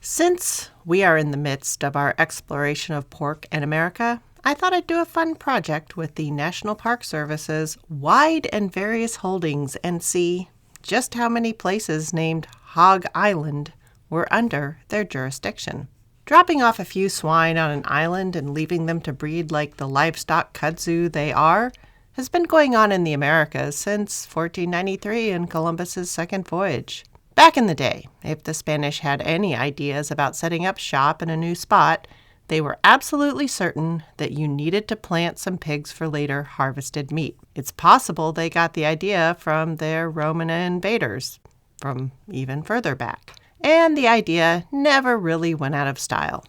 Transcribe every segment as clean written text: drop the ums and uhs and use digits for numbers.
Since we are in the midst of our exploration of pork in America, I thought I'd do a fun project with the National Park Service's wide and various holdings and see just how many places named Hog Island were under their jurisdiction. Dropping off a few swine on an island and leaving them to breed like the livestock kudzu they are has been going on in the Americas since 1493 in Columbus's second voyage. Back in the day, if the Spanish had any ideas about setting up shop in a new spot, they were absolutely certain that you needed to plant some pigs for later harvested meat. It's possible they got the idea from their Roman invaders from even further back. And the idea never really went out of style.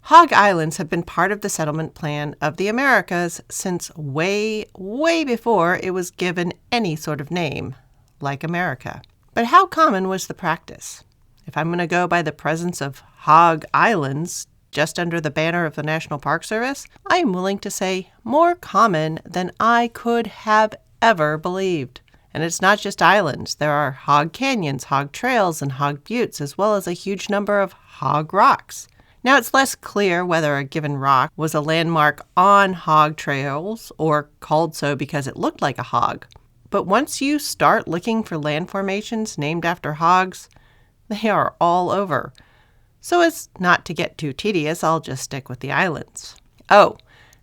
Hog Islands have been part of the settlement plan of the Americas since way, way before it was given any sort of name, like America. But how common was the practice? If I'm going to go by the presence of Hog Islands just under the banner of the National Park Service, I am willing to say more common than I could have ever believed. And it's not just islands. There are hog canyons, hog trails, and hog buttes, as well as a huge number of hog rocks. Now, it's less clear whether a given rock was a landmark on hog trails or called so because it looked like a hog. But once you start looking for land formations named after hogs, they are all over. So as not to get too tedious, I'll just stick with the islands. Oh,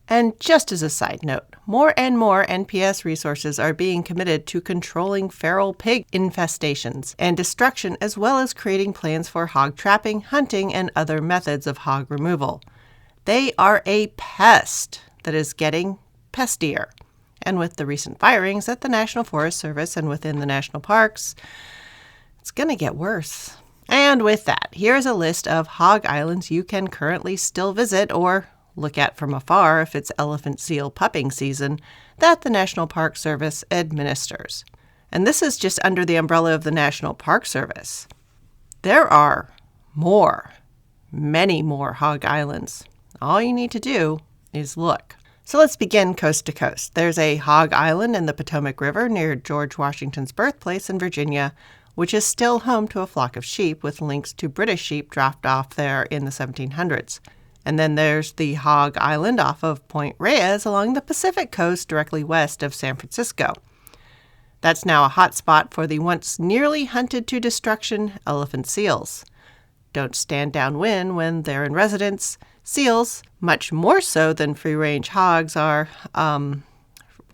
and just as a side note, more and more NPS resources are being committed to controlling feral pig infestations and destruction, as well as creating plans for hog trapping, hunting, and other methods of hog removal. They are a pest that is getting pestier. And with the recent firings at the National Forest Service and within the national parks, it's going to get worse. And with that, here's a list of hog islands you can currently still visit or look at from afar if it's elephant seal pupping season that the National Park Service administers. And this is just under the umbrella of the National Park Service. There are many more hog islands. All you need to do is look. So let's begin coast to coast. There's a hog island in the Potomac River near George Washington's birthplace in Virginia, which is still home to a flock of sheep with links to British sheep dropped off there in the 1700s. And then there's the Hog Island off of Point Reyes along the Pacific coast directly west of San Francisco. That's now a hot spot for the once nearly hunted to destruction elephant seals. Don't stand downwind when they're in residence. Seals, much more so than free-range hogs, are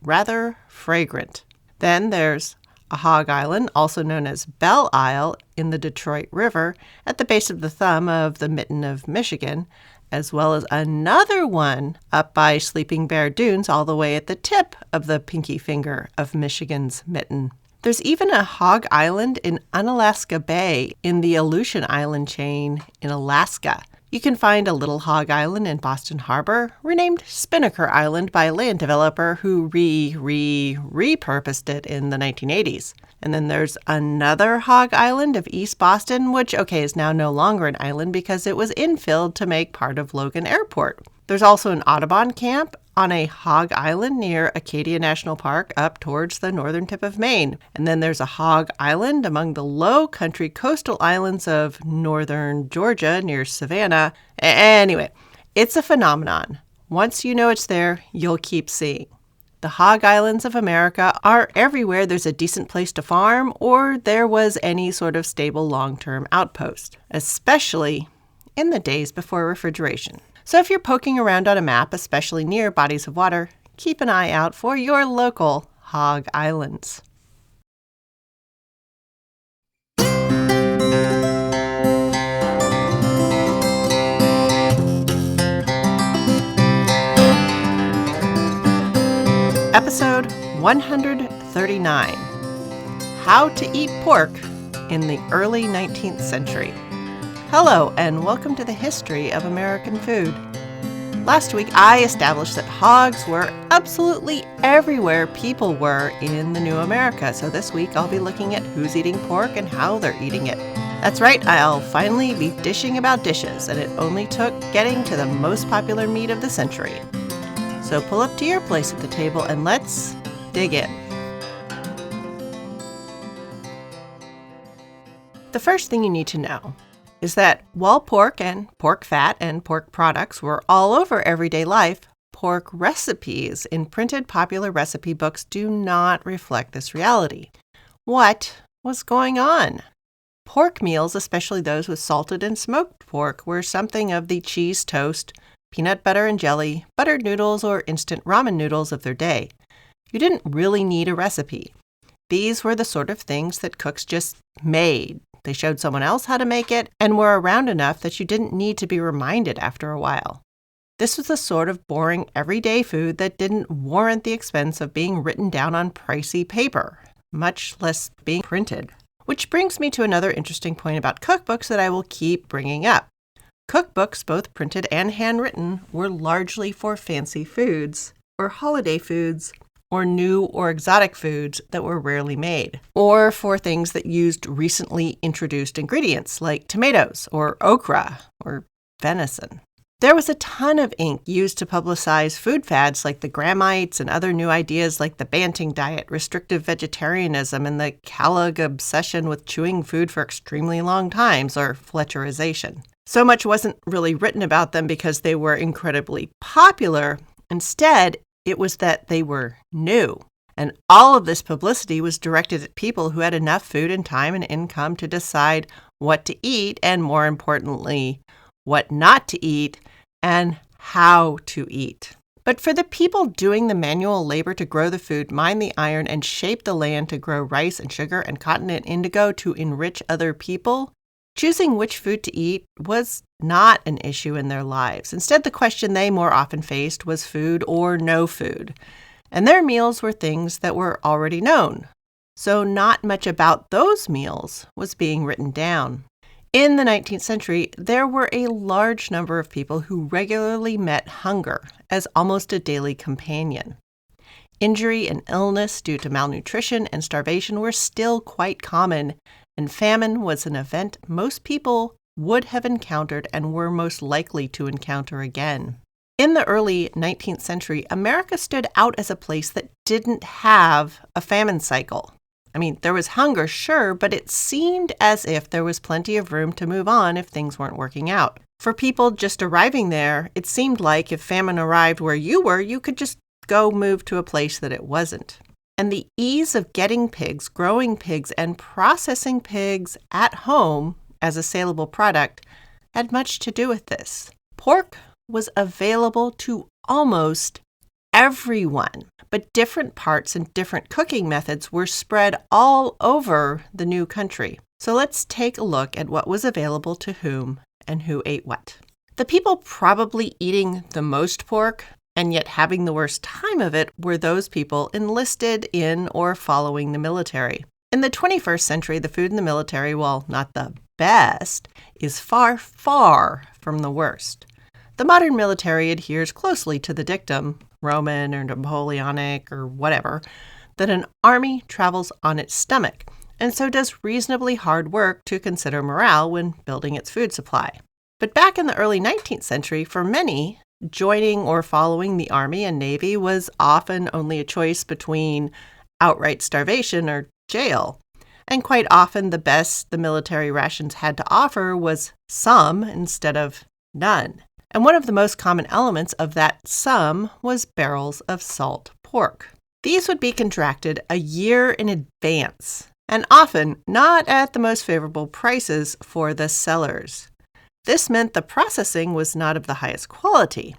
rather fragrant. Then there's a hog island, also known as Belle Isle, in the Detroit River at the base of the thumb of the Mitten of Michigan, as well as another one up by Sleeping Bear Dunes all the way at the tip of the pinky finger of Michigan's Mitten. There's even a hog island in Unalaska Bay in the Aleutian Island chain in Alaska. You can find a little hog island in Boston Harbor, renamed Spinnaker Island by a land developer who repurposed it in the 1980s. And then there's another hog island of East Boston, which, is now no longer an island because it was infilled to make part of Logan Airport. There's also an Audubon camp on a hog island near Acadia National Park up towards the northern tip of Maine. And then there's a hog island among the low country coastal islands of northern Georgia near Savannah. Anyway, it's a phenomenon. Once you know it's there, you'll keep seeing. The hog islands of America are everywhere there's a decent place to farm or there was any sort of stable long-term outpost, especially in the days before refrigeration. So if you're poking around on a map, especially near bodies of water, keep an eye out for your local hog islands. Episode 139, How to Eat Pork in the Early 19th Century. Hello, and welcome to the history of American food. Last week, I established that hogs were absolutely everywhere people were in the new America. So this week, I'll be looking at who's eating pork and how they're eating it. That's right, I'll finally be dishing about dishes, and it only took getting to the most popular meat of the century. So pull up to your place at the table and let's dig in. The first thing you need to know is that while pork and pork fat and pork products were all over everyday life, pork recipes in printed popular recipe books do not reflect this reality. What was going on? Pork meals, especially those with salted and smoked pork, were something of the cheese toast, peanut butter and jelly, buttered noodles, or instant ramen noodles of their day. You didn't really need a recipe. These were the sort of things that cooks just made. They showed someone else how to make it and were around enough that you didn't need to be reminded after a while. This was the sort of boring, everyday food that didn't warrant the expense of being written down on pricey paper, much less being printed. Which brings me to another interesting point about cookbooks that I will keep bringing up. Cookbooks, both printed and handwritten, were largely for fancy foods, or holiday foods, or new or exotic foods that were rarely made, or for things that used recently introduced ingredients like tomatoes or okra or venison. There was a ton of ink used to publicize food fads like the Gramites and other new ideas like the Banting diet, restrictive vegetarianism, and the Kellogg obsession with chewing food for extremely long times, or Fletcherization. So much wasn't really written about them because they were incredibly popular. Instead, it was that they were new. And all of this publicity was directed at people who had enough food and time and income to decide what to eat and, more importantly, what not to eat and how to eat. But for the people doing the manual labor to grow the food, mine the iron, and shape the land to grow rice and sugar and cotton and indigo to enrich other people, choosing which food to eat was not an issue in their lives. Instead, the question they more often faced was food or no food. And their meals were things that were already known. So not much about those meals was being written down. In the 19th century, there were a large number of people who regularly met hunger as almost a daily companion. Injury and illness due to malnutrition and starvation were still quite common, and famine was an event most people would have encountered and were most likely to encounter again. In the early 19th century, America stood out as a place that didn't have a famine cycle. I mean, there was hunger, sure, but it seemed as if there was plenty of room to move on if things weren't working out. For people just arriving there, it seemed like if famine arrived where you were, you could just go move to a place that it wasn't. And the ease of getting pigs, growing pigs, and processing pigs at home as a saleable product had much to do with this. Pork was available to almost everyone, but different parts and different cooking methods were spread all over the new country. So let's take a look at what was available to whom and who ate what. The people probably eating the most pork and yet having the worst time of it were those people enlisted in or following the military. In the 21st century, the food in the military, while not the best, is far, far from the worst. The modern military adheres closely to the dictum, Roman or Napoleonic or whatever, that an army travels on its stomach, and so does reasonably hard work to consider morale when building its food supply. But back in the early 19th century, for many, joining or following the Army and Navy was often only a choice between outright starvation or jail. And quite often the best the military rations had to offer was some instead of none. And one of the most common elements of that some was barrels of salt pork. These would be contracted a year in advance, and often not at the most favorable prices for the sellers. This meant the processing was not of the highest quality.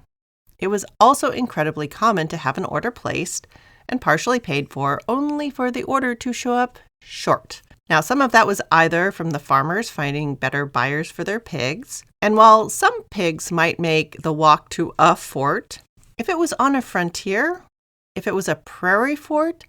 It was also incredibly common to have an order placed and partially paid for, only for the order to show up short. Now, some of that was either from the farmers finding better buyers for their pigs, and while some pigs might make the walk to a fort, if it was on a frontier, if it was a prairie fort,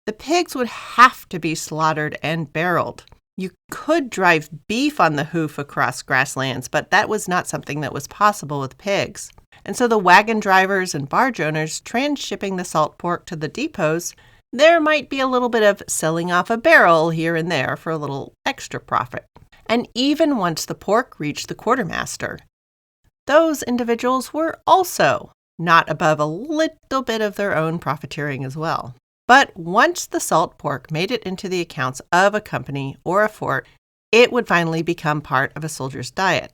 the pigs would have to be slaughtered and barreled. You could drive beef on the hoof across grasslands, but that was not something that was possible with pigs. And so the wagon drivers and barge owners transshipping the salt pork to the depots, there might be a little bit of selling off a barrel here and there for a little extra profit. And even once the pork reached the quartermaster, those individuals were also not above a little bit of their own profiteering as well. But once the salt pork made it into the accounts of a company or a fort, it would finally become part of a soldier's diet.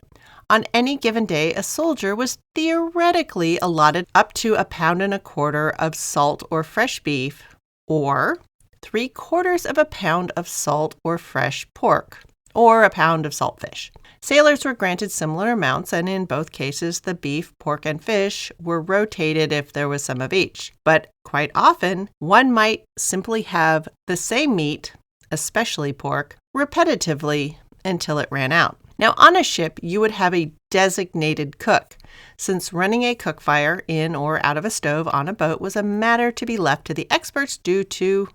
On any given day, a soldier was theoretically allotted up to 1.25 pounds of salt or fresh beef, or 3/4 pound of salt or fresh pork, or a pound of salt fish. Sailors were granted similar amounts, and in both cases, the beef, pork, and fish were rotated if there was some of each. But quite often, one might simply have the same meat, especially pork, repetitively until it ran out. Now, on a ship, you would have a designated cook, since running a cook fire in or out of a stove on a boat was a matter to be left to the experts due to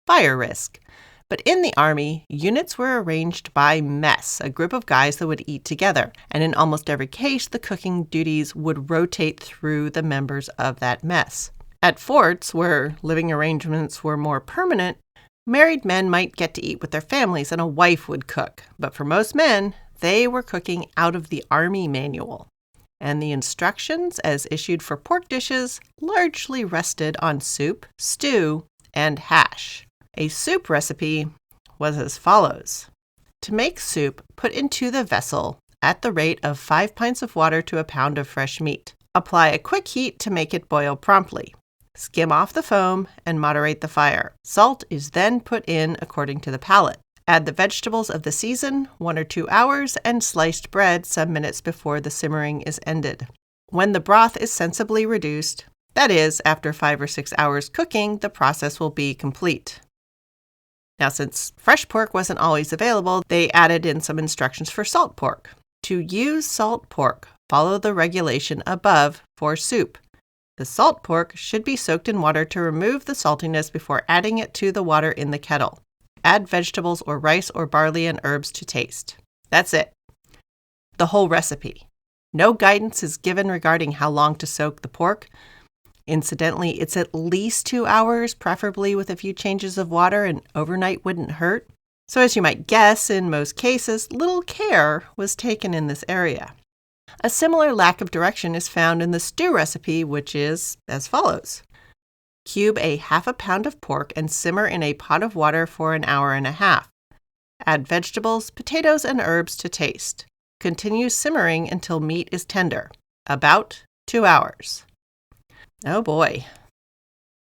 fire risk. But in the Army, units were arranged by mess, a group of guys that would eat together, and in almost every case, the cooking duties would rotate through the members of that mess. At forts, where living arrangements were more permanent, married men might get to eat with their families and a wife would cook, but for most men, they were cooking out of the Army manual, and the instructions as issued for pork dishes largely rested on soup, stew, and hash. A soup recipe was as follows. To make soup, put into the vessel at the rate of 5 pints of water to a pound of fresh meat. Apply a quick heat to make it boil promptly. Skim off the foam and moderate the fire. Salt is then put in according to the palate. Add the vegetables of the season, 1 or 2 hours, and sliced bread some minutes before the simmering is ended. When the broth is sensibly reduced, that is, after 5 or 6 hours cooking, the process will be complete. Now, since fresh pork wasn't always available, they added in some instructions for salt pork. To use salt pork, follow the regulation above for soup. The salt pork should be soaked in water to remove the saltiness before adding it to the water in the kettle. Add vegetables or rice or barley and herbs to taste. That's it. The whole recipe. No guidance is given regarding how long to soak the pork. Incidentally, it's at least 2 hours, preferably with a few changes of water, and overnight wouldn't hurt. So as you might guess, in most cases, little care was taken in this area. A similar lack of direction is found in the stew recipe, which is as follows. Cube a 1/2 pound of pork and simmer in a pot of water for 1.5 hours. Add vegetables, potatoes, and herbs to taste. Continue simmering until meat is tender, about 2 hours. Oh boy.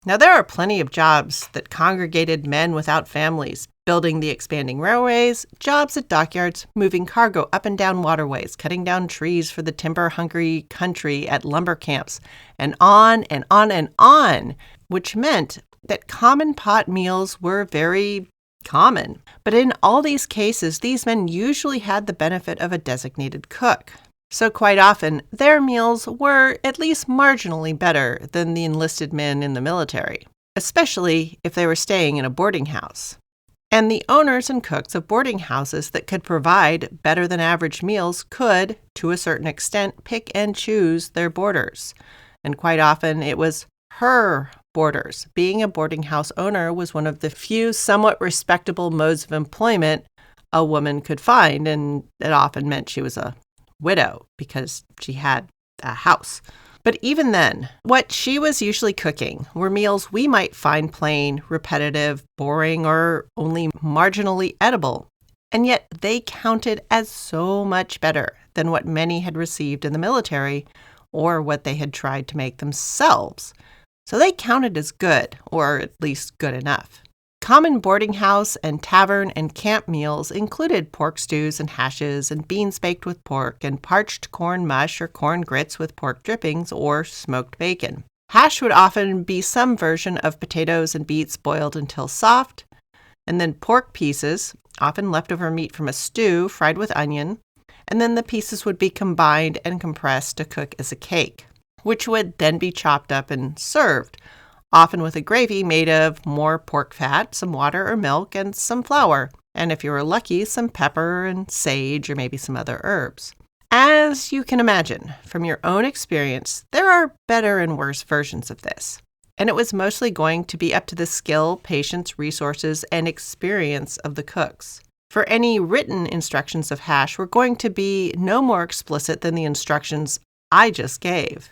Now there are plenty of jobs that congregated men without families, building the expanding railways, jobs at dockyards, moving cargo up and down waterways, cutting down trees for the timber-hungry country at lumber camps, and on and on and on, which meant that common pot meals were very common. But in all these cases, these men usually had the benefit of a designated cook. So quite often, their meals were at least marginally better than the enlisted men in the military, especially if they were staying in a boarding house. And the owners and cooks of boarding houses that could provide better than average meals could, to a certain extent, pick and choose their boarders. And quite often it was her boarders. Being a boarding house owner was one of the few somewhat respectable modes of employment a woman could find, and it often meant she was a widow because she had a house. But even then, what she was usually cooking were meals we might find plain, repetitive, boring, or only marginally edible. And yet they counted as so much better than what many had received in the military or what they had tried to make themselves. So they counted as good, or at least good enough. Common boarding house and tavern and camp meals included pork stews and hashes and beans baked with pork and parched corn mush or corn grits with pork drippings or smoked bacon. Hash would often be some version of potatoes and beets boiled until soft, and then pork pieces, often leftover meat from a stew fried with onion, and then the pieces would be combined and compressed to cook as a cake, which would then be chopped up and served, often with a gravy made of more pork fat, some water or milk, and some flour, and if you were lucky, some pepper and sage or maybe some other herbs. As you can imagine, from your own experience, there are better and worse versions of this, and it was mostly going to be up to the skill, patience, resources, and experience of the cooks. For any written instructions of hash were going to be no more explicit than the instructions I just gave.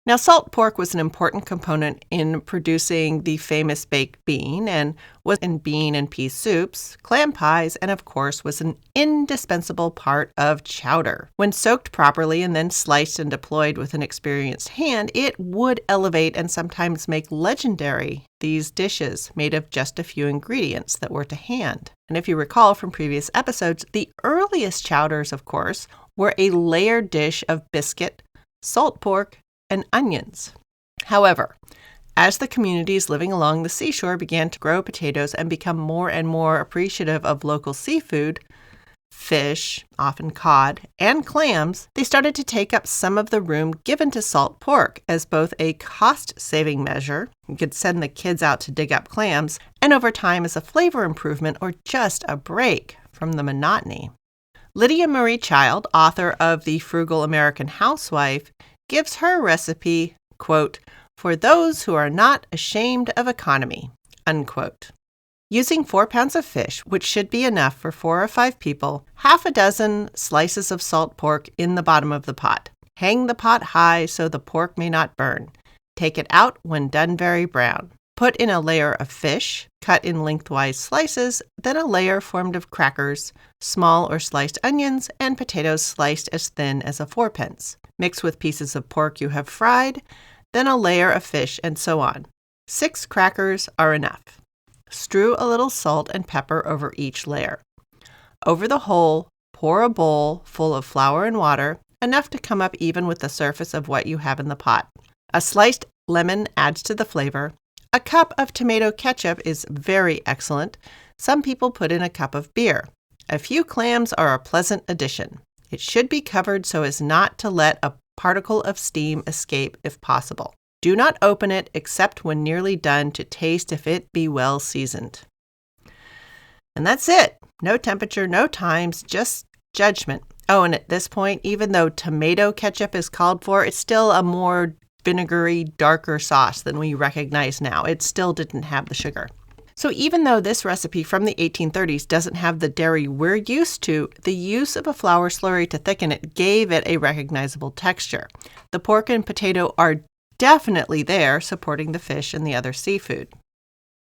Now, salt pork was an important component in producing the famous baked bean and was in bean and pea soups, clam pies, and of course was an indispensable part of chowder. When soaked properly and then sliced and deployed with an experienced hand, it would elevate and sometimes make legendary these dishes made of just a few ingredients that were to hand. And if you recall from previous episodes, the earliest chowders, of course, were a layered dish of biscuit, salt pork, and onions. However, as the communities living along the seashore began to grow potatoes and become more and more appreciative of local seafood, fish, often cod, and clams, they started to take up some of the room given to salt pork as both a cost-saving measure, you could send the kids out to dig up clams, and over time as a flavor improvement or just a break from the monotony. Lydia Marie Child, author of The Frugal American Housewife, gives her recipe, quote, for those who are not ashamed of economy, unquote. Using 4 pounds of fish, which should be enough for 4 or 5 people, half a dozen slices of salt pork in the bottom of the pot. Hang the pot high so the pork may not burn. Take it out when done very brown. Put in a layer of fish, cut in lengthwise slices, then a layer formed of crackers, small or sliced onions, and potatoes sliced as thin as a 4-pence. Mix with pieces of pork you have fried, then a layer of fish, and so on. 6 crackers are enough. Strew a little salt and pepper over each layer. Over the whole, pour a bowl full of flour and water, enough to come up even with the surface of what you have in the pot. A sliced lemon adds to the flavor. A cup of tomato ketchup is very excellent. Some people put in a cup of beer. A few clams are a pleasant addition. It should be covered so as not to let a particle of steam escape if possible. Do not open it except when nearly done to taste if it be well seasoned. And that's it. No temperature, no times, just judgment. Oh, and at this point, even though tomato ketchup is called for, it's still a more vinegary, darker sauce than we recognize now. It still didn't have the sugar. So even though this recipe from the 1830s doesn't have the dairy we're used to, the use of a flour slurry to thicken it gave it a recognizable texture. The pork and potato are definitely there, supporting the fish and the other seafood.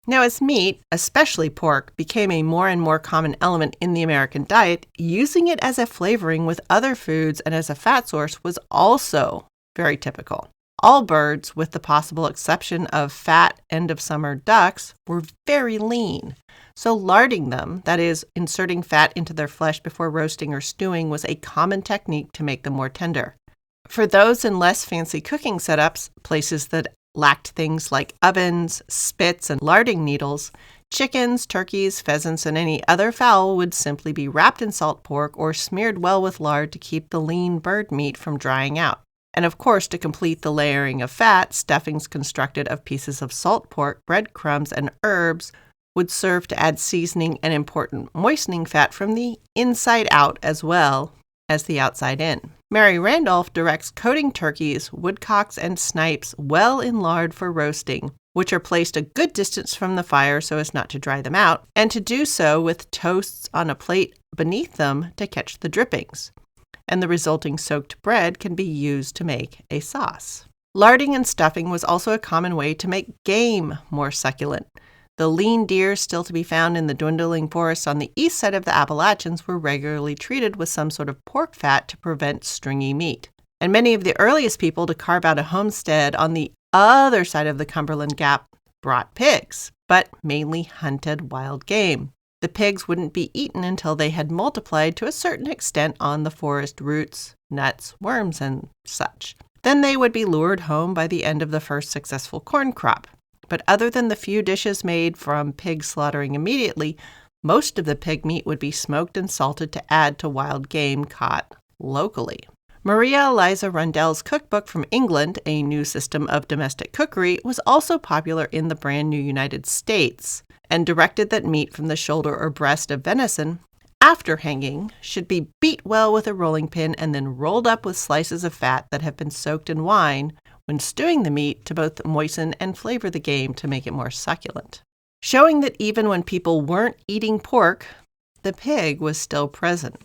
Now, as meat, especially pork, became a more and more common element in the American diet, using it as a flavoring with other foods and as a fat source was also very typical. All birds, with the possible exception of fat end-of-summer ducks, were very lean. So larding them, that is, inserting fat into their flesh before roasting or stewing, was a common technique to make them more tender. For those in less fancy cooking setups, places that lacked things like ovens, spits, and larding needles, chickens, turkeys, pheasants, and any other fowl would simply be wrapped in salt pork or smeared well with lard to keep the lean bird meat from drying out. And of course, to complete the layering of fat, stuffings constructed of pieces of salt pork, breadcrumbs, and herbs would serve to add seasoning and important moistening fat from the inside out as well as the outside in. Mary Randolph directs coating turkeys, woodcocks, and snipes well in lard for roasting, which are placed a good distance from the fire so as not to dry them out, and to do so with toasts on a plate beneath them to catch the drippings. And the resulting soaked bread can be used to make a sauce. Larding and stuffing was also a common way to make game more succulent. The lean deer still to be found in the dwindling forests on the east side of the Appalachians were regularly treated with some sort of pork fat to prevent stringy meat. And many of the earliest people to carve out a homestead on the other side of the Cumberland Gap brought pigs, but mainly hunted wild game. The pigs wouldn't be eaten until they had multiplied to a certain extent on the forest roots, nuts, worms, and such. Then they would be lured home by the end of the first successful corn crop. But other than the few dishes made from pig slaughtering immediately, most of the pig meat would be smoked and salted to add to wild game caught locally. Maria Eliza Rundell's cookbook from England, A New System of Domestic Cookery, was also popular in the brand new United States, and directed that meat from the shoulder or breast of venison, after hanging, should be beat well with a rolling pin and then rolled up with slices of fat that have been soaked in wine when stewing the meat to both moisten and flavor the game to make it more succulent. Showing that even when people weren't eating pork, the pig was still present.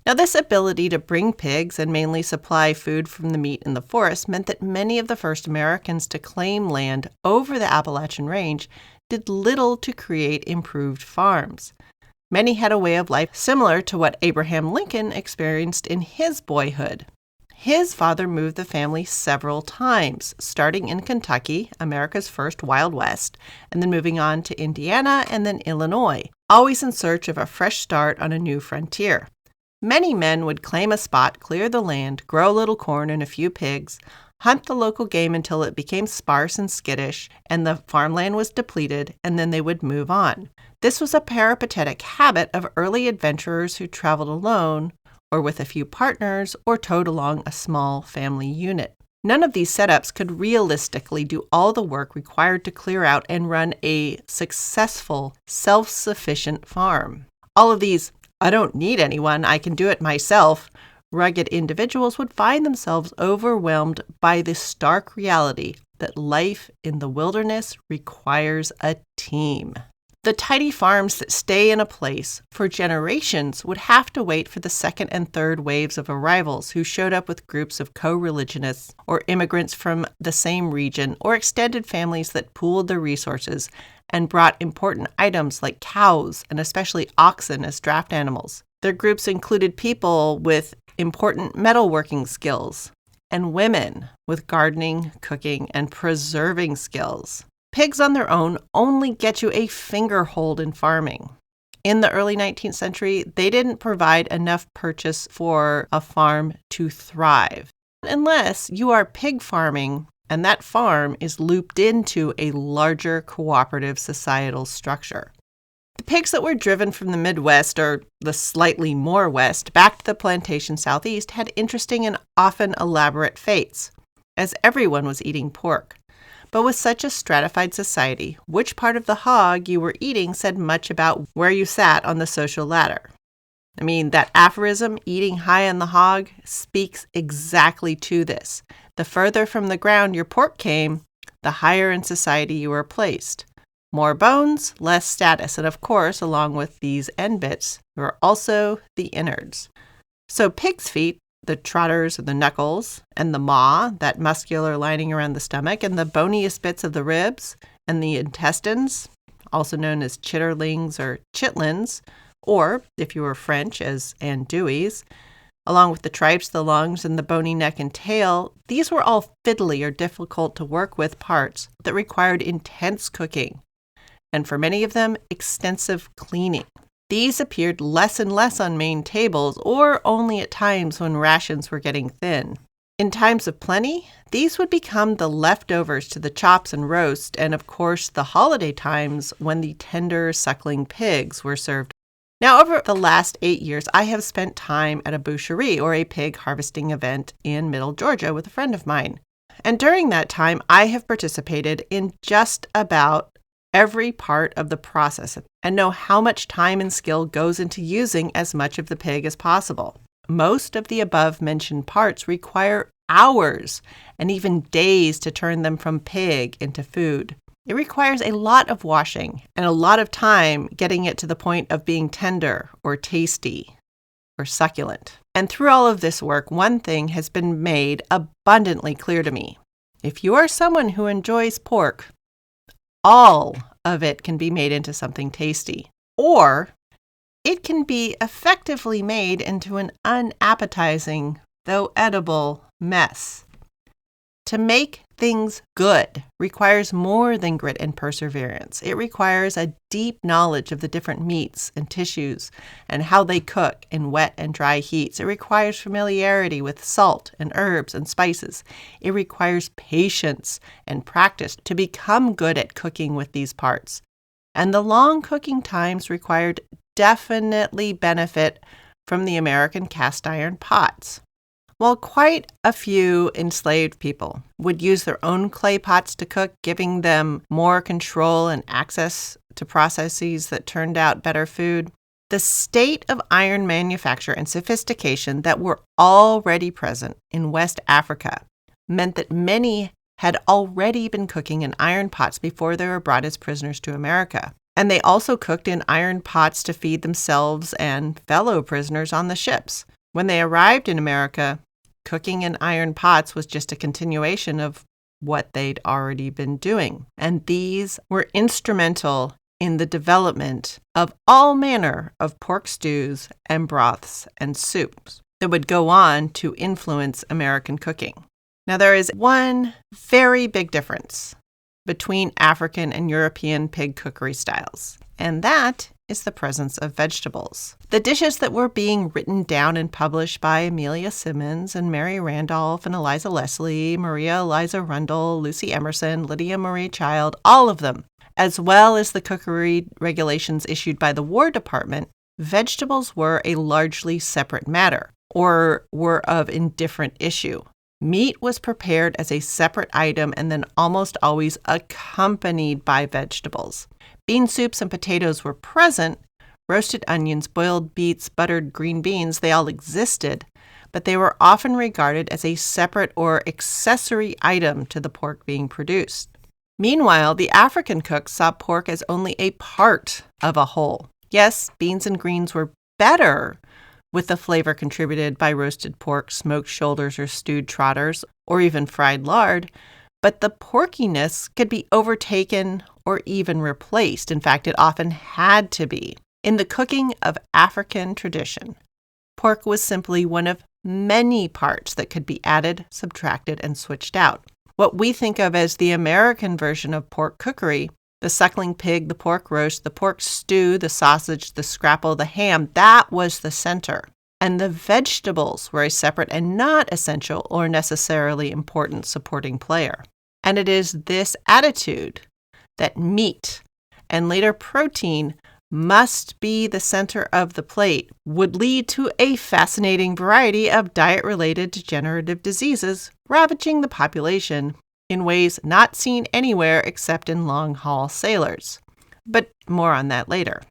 Now, this ability to bring pigs and mainly supply food from the meat in the forest meant that many of the first Americans to claim land over the Appalachian Range did little to create improved farms. Many had a way of life similar to what Abraham Lincoln experienced in his boyhood. His father moved the family several times, starting in Kentucky, America's first Wild West, and then moving on to Indiana and then Illinois, always in search of a fresh start on a new frontier. Many men would claim a spot, clear the land, grow a little corn and a few pigs, hunt the local game until it became sparse and skittish, and the farmland was depleted, and then they would move on. This was a peripatetic habit of early adventurers who traveled alone, or with a few partners, or towed along a small family unit. None of these setups could realistically do all the work required to clear out and run a successful, self-sufficient farm. All of these, I don't need anyone, I can do it myself, rugged individuals would find themselves overwhelmed by the stark reality that life in the wilderness requires a team. The tidy farms that stay in a place for generations would have to wait for the second and third waves of arrivals who showed up with groups of co-religionists or immigrants from the same region or extended families that pooled their resources and brought important items like cows and especially oxen as draft animals. Their groups included people with important metalworking skills and women with gardening, cooking, and preserving skills. Pigs on their own only get you a fingerhold in farming. In the early 19th century, they didn't provide enough purchase for a farm to thrive, unless you are pig farming and that farm is looped into a larger cooperative societal structure. The pigs that were driven from the Midwest or the slightly more west back to the plantation southeast had interesting and often elaborate fates, as everyone was eating pork. But with such a stratified society, which part of the hog you were eating said much about where you sat on the social ladder. I mean, that aphorism, eating high on the hog, speaks exactly to this. The further from the ground your pork came, the higher in society you were placed. More bones, less status, and of course, along with these end bits, there are also the innards. So pig's feet, the trotters and the knuckles, and the maw, that muscular lining around the stomach, and the boniest bits of the ribs, and the intestines, also known as chitterlings or chitlins, or, if you were French, as andouilles, along with the tripes, the lungs, and the bony neck and tail, these were all fiddly or difficult to work with parts that required intense cooking, and for many of them, extensive cleaning. These appeared less and less on main tables, or only at times when rations were getting thin. In times of plenty, these would become the leftovers to the chops and roast, and of course the holiday times when the tender, suckling pigs were served. Now, over the last 8 years, I have spent time at a boucherie, or a pig harvesting event in Middle Georgia with a friend of mine. And during that time, I have participated in just about every part of the process and know how much time and skill goes into using as much of the pig as possible. Most of the above-mentioned parts require hours and even days to turn them from pig into food. It requires a lot of washing and a lot of time getting it to the point of being tender or tasty or succulent. And through all of this work, one thing has been made abundantly clear to me. If you are someone who enjoys pork, all of it can be made into something tasty, or it can be effectively made into an unappetizing, though edible, mess. To make things good requires more than grit and perseverance. It requires a deep knowledge of the different meats and tissues and how they cook in wet and dry heats. It requires familiarity with salt and herbs and spices. It requires patience and practice to become good at cooking with these parts. And the long cooking times required definitely benefit from the American cast iron pots. While quite a few enslaved people would use their own clay pots to cook, giving them more control and access to processes that turned out better food, the state of iron manufacture and sophistication that were already present in West Africa meant that many had already been cooking in iron pots before they were brought as prisoners to America. And they also cooked in iron pots to feed themselves and fellow prisoners on the ships. When they arrived in America, cooking in iron pots was just a continuation of what they'd already been doing. And these were instrumental in the development of all manner of pork stews and broths and soups that would go on to influence American cooking. Now, there is one very big difference between African and European pig cookery styles, and that is the presence of vegetables. The dishes that were being written down and published by Amelia Simmons and Mary Randolph and Eliza Leslie, Maria Eliza Rundle, Lucy Emerson, Lydia Marie Child, all of them, as well as the cookery regulations issued by the War Department, vegetables were a largely separate matter, or were of indifferent issue. Meat was prepared as a separate item and then almost always accompanied by vegetables. Bean soups and potatoes were present. Roasted onions, boiled beets, buttered green beans, they all existed, but they were often regarded as a separate or accessory item to the pork being produced. Meanwhile, the African cooks saw pork as only a part of a whole. Yes, beans and greens were better with the flavor contributed by roasted pork, smoked shoulders or stewed trotters, or even fried lard, but the porkiness could be overtaken or even replaced. In fact, it often had to be. In the cooking of African tradition, pork was simply one of many parts that could be added, subtracted, and switched out. What we think of as the American version of pork cookery, the suckling pig, the pork roast, the pork stew, the sausage, the scrapple, the ham, that was the center. And the vegetables were a separate and not essential or necessarily important supporting player. And it is this attitude that meat and later protein must be the center of the plate would lead to a fascinating variety of diet-related degenerative diseases ravaging the population in ways not seen anywhere except in long-haul sailors. But more on that later.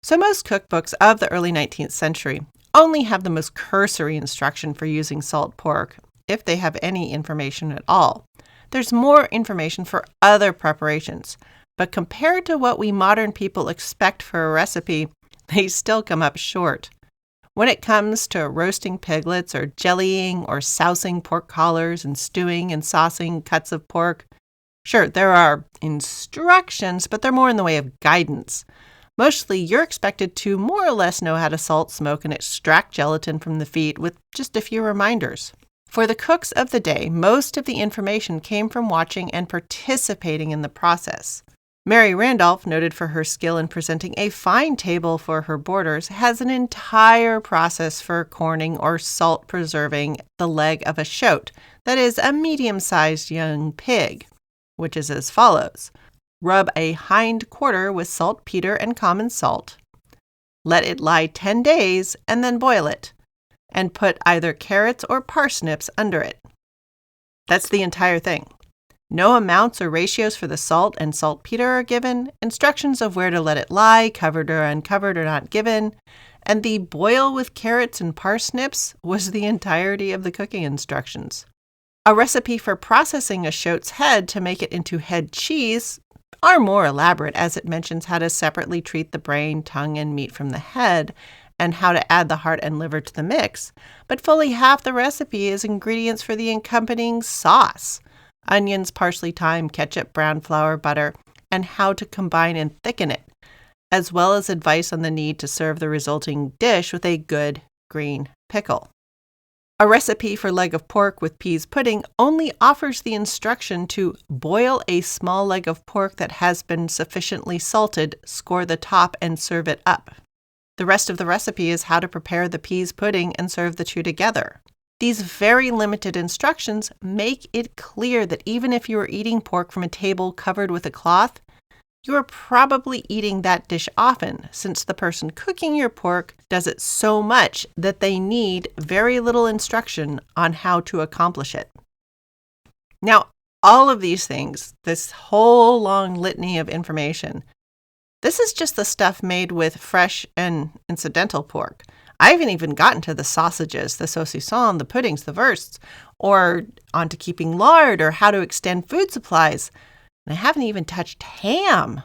So most cookbooks of the early 19th century only have the most cursory instruction for using salt pork, if they have any information at all. There's more information for other preparations, but compared to what we modern people expect for a recipe, they still come up short. When it comes to roasting piglets or jellying or sousing pork collars and stewing and saucing cuts of pork, sure, there are instructions, but they're more in the way of guidance. Mostly, you're expected to more or less know how to salt, smoke, and extract gelatin from the feet with just a few reminders. For the cooks of the day, most of the information came from watching and participating in the process. Mary Randolph, noted for her skill in presenting a fine table for her boarders, has an entire process for corning or salt preserving the leg of a shote, that is, a medium-sized young pig, which is as follows. Rub a hind quarter with saltpeter and common salt. Let it lie 10 days and then boil it, and put either carrots or parsnips under it. That's the entire thing. No amounts or ratios for the salt and saltpeter are given. Instructions of where to let it lie, covered or uncovered, are not given. And the boil with carrots and parsnips was the entirety of the cooking instructions. A recipe for processing a shote's head to make it into head cheese are more elaborate, as it mentions how to separately treat the brain, tongue, and meat from the head, and how to add the heart and liver to the mix. But fully half the recipe is ingredients for the accompanying sauce. Onions, parsley, thyme, ketchup, brown flour, butter, and how to combine and thicken it, as well as advice on the need to serve the resulting dish with a good green pickle. A recipe for leg of pork with peas pudding only offers the instruction to boil a small leg of pork that has been sufficiently salted, score the top, and serve it up. The rest of the recipe is how to prepare the peas pudding and serve the two together. These very limited instructions make it clear that even if you are eating pork from a table covered with a cloth, you are probably eating that dish often, since the person cooking your pork does it so much that they need very little instruction on how to accomplish it. Now, all of these things, this whole long litany of information, this is just the stuff made with fresh and incidental pork. I haven't even gotten to the sausages, the saucisson, the puddings, the wursts, or onto keeping lard or how to extend food supplies. And I haven't even touched ham.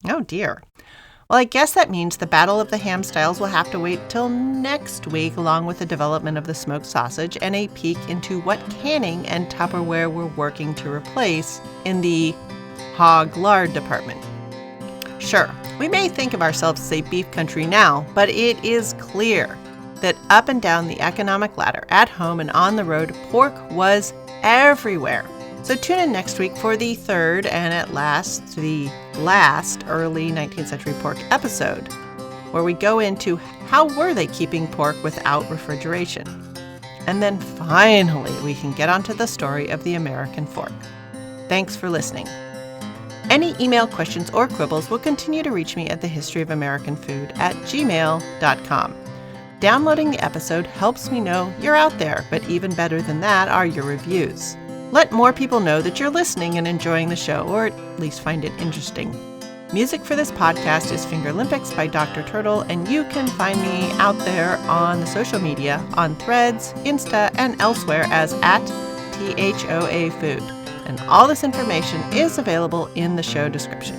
Oh dear. Well, I guess that means the battle of the ham styles will have to wait till next week, along with the development of the smoked sausage and a peek into what canning and Tupperware we're working to replace in the hog lard department. Sure, we may think of ourselves as a beef country now, but it is clear that up and down the economic ladder, at home and on the road, pork was everywhere. So tune in next week for the third and at last the last early 19th century pork episode, where we go into how were they keeping pork without refrigeration. And then finally we can get onto the story of the American fork. Thanks for listening. Any email questions or quibbles will continue to reach me at thehistoryofamericanfood@gmail.com. Downloading the episode helps me know you're out there, but even better than that are your reviews. Let more people know that you're listening and enjoying the show, or at least find it interesting. Music for this podcast is Fingerlympics by Dr. Turtle, and you can find me out there on the social media, on Threads, Insta, and elsewhere as @THOA Food. And all this information is available in the show description.